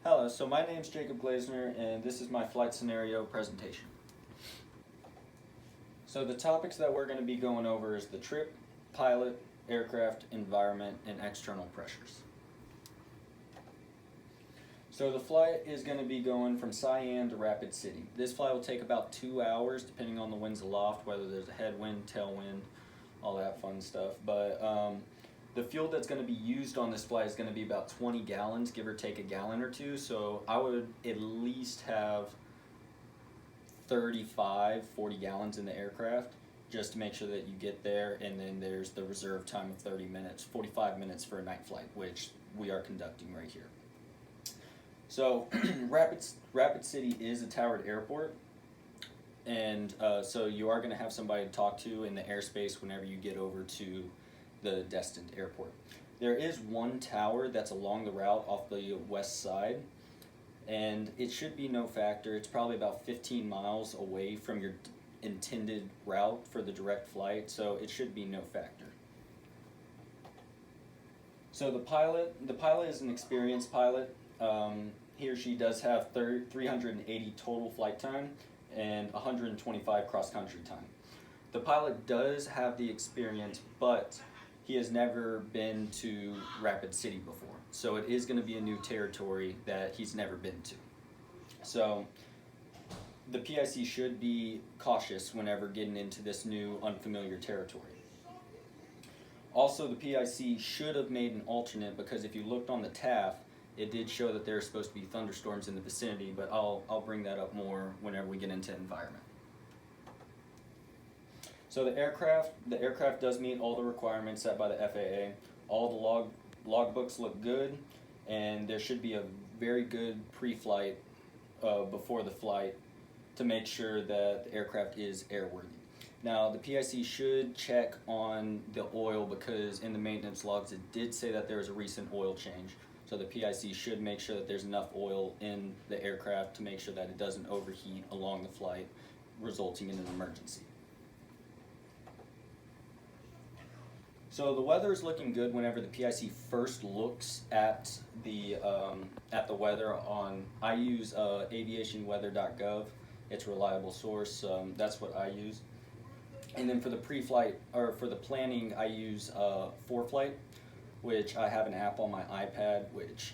Hello, so my name is Jacob Glazner, and this is my flight scenario presentation. So the topics that we're going to be going over is the trip, pilot, aircraft, environment, and external pressures. So the flight is going to be going from Siam to Rapid City. This flight will take about 2 hours, depending on the winds aloft, whether there's a headwind, tailwind, all that fun stuff. But the fuel that's going to be used on this flight is going to be about 20 gallons, give or take a gallon or two. So I would at least have 35, 40 gallons in the aircraft just to make sure that you get there. And then there's the reserve time of 30 minutes, 45 minutes for a night flight, which we are conducting right here. So Rapid City is a towered airport. And so you are going to have somebody to talk to in the airspace whenever you get over to the destined airport. There is one tower that's along the route off the west side, and it should be no factor. It's probably about 15 miles away from your intended route for the direct flight, so it should be no factor. So the pilot is an experienced pilot. He or she does have 380 total flight time and 125 cross-country time. The pilot does have the experience, but he has never been to Rapid City before. So it is going to be a new territory that he's never been to. So the PIC should be cautious whenever getting into this new unfamiliar territory. Also, the PIC should have made an alternate, because if you looked on the TAF, it did show that there are supposed to be thunderstorms in the vicinity, but I'll bring that up more whenever we get into environment. So the aircraft does meet all the requirements set by the FAA. All the logbooks look good, and there should be a very good pre-flight before the flight to make sure that the aircraft is airworthy. Now the PIC should check on the oil, because in the maintenance logs it did say that there was a recent oil change. So the PIC should make sure that there's enough oil in the aircraft to make sure that it doesn't overheat along the flight, resulting in an emergency. So the weather is looking good whenever the PIC first looks at the weather on. I use aviationweather.gov. It's a reliable source. That's what I use. And then for the pre-flight, or for the planning, I use ForeFlight, which I have an app on my iPad, which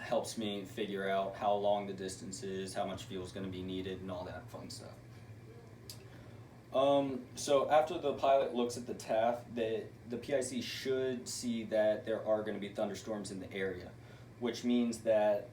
helps me figure out how long the distance is, how much fuel is going to be needed, and all that fun stuff. So after the pilot looks at the TAF, the PIC should see that there are going to be thunderstorms in the area, which means that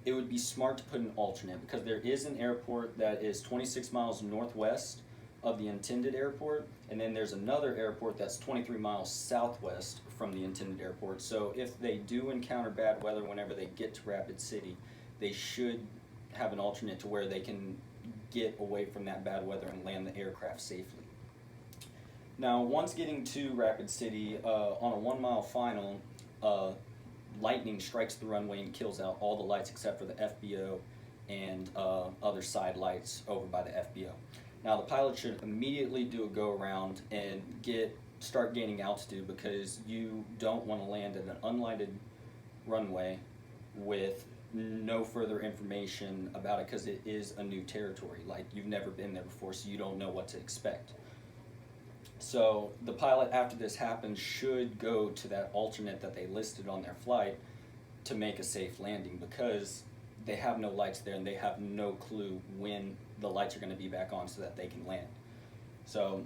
it would be smart to put an alternate, because there is an airport that is 26 miles northwest of the intended airport, and then there's another airport that's 23 miles southwest from the intended airport. So if they do encounter bad weather whenever they get to Rapid City, they should have an alternate to where they can get away from that bad weather and land the aircraft safely. Now, once getting to Rapid City, on a 1 mile final, lightning strikes the runway and kills out all the lights except for the FBO and other side lights over by the FBO. Now the pilot should immediately do a go around and start gaining altitude, because you don't want to land at an unlighted runway with no further information about it, because it is a new territory. Like, you've never been there before, so you don't know what to expect. So the pilot, after this happens, should go to that alternate that they listed on their flight to make a safe landing, because they have no lights there and they have no clue when the lights are going to be back on so that they can land. So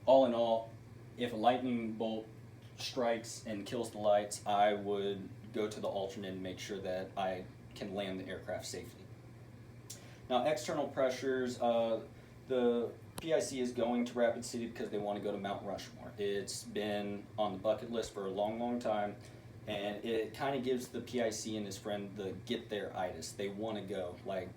all in all, if a lightning bolt strikes and kills the lights, I would go to the alternate and make sure that I can land the aircraft safely. Now, external pressures, the PIC is going to Rapid City because they want to go to Mount Rushmore. It's been on the bucket list for a long, long time, and it kind of gives the PIC and his friend the get there-itis. They want to go. Like,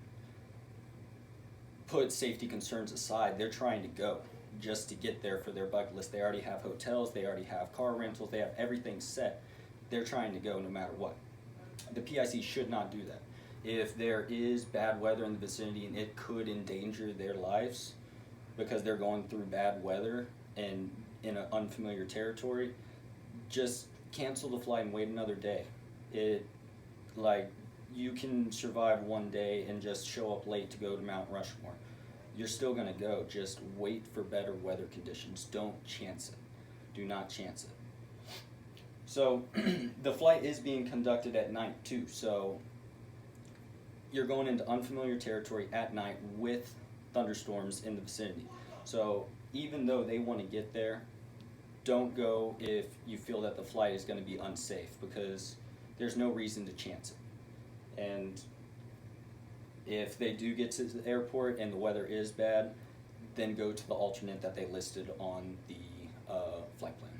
put safety concerns aside, they're trying to go just to get there for their bucket list. They already have hotels, they already have car rentals, they have everything set. They're trying to go no matter what. The PIC should not do that. If there is bad weather in the vicinity and it could endanger their lives because they're going through bad weather and in an unfamiliar territory, just cancel the flight and wait another day. you can survive one day and just show up late to go to Mount Rushmore. You're still going to go. Just wait for better weather conditions. Don't chance it. Do not chance it. So the flight is being conducted at night too. So you're going into unfamiliar territory at night with thunderstorms in the vicinity. So even though they want to get there, don't go if you feel that the flight is going to be unsafe, because there's no reason to chance it. And if they do get to the airport and the weather is bad, then go to the alternate that they listed on the flight plan.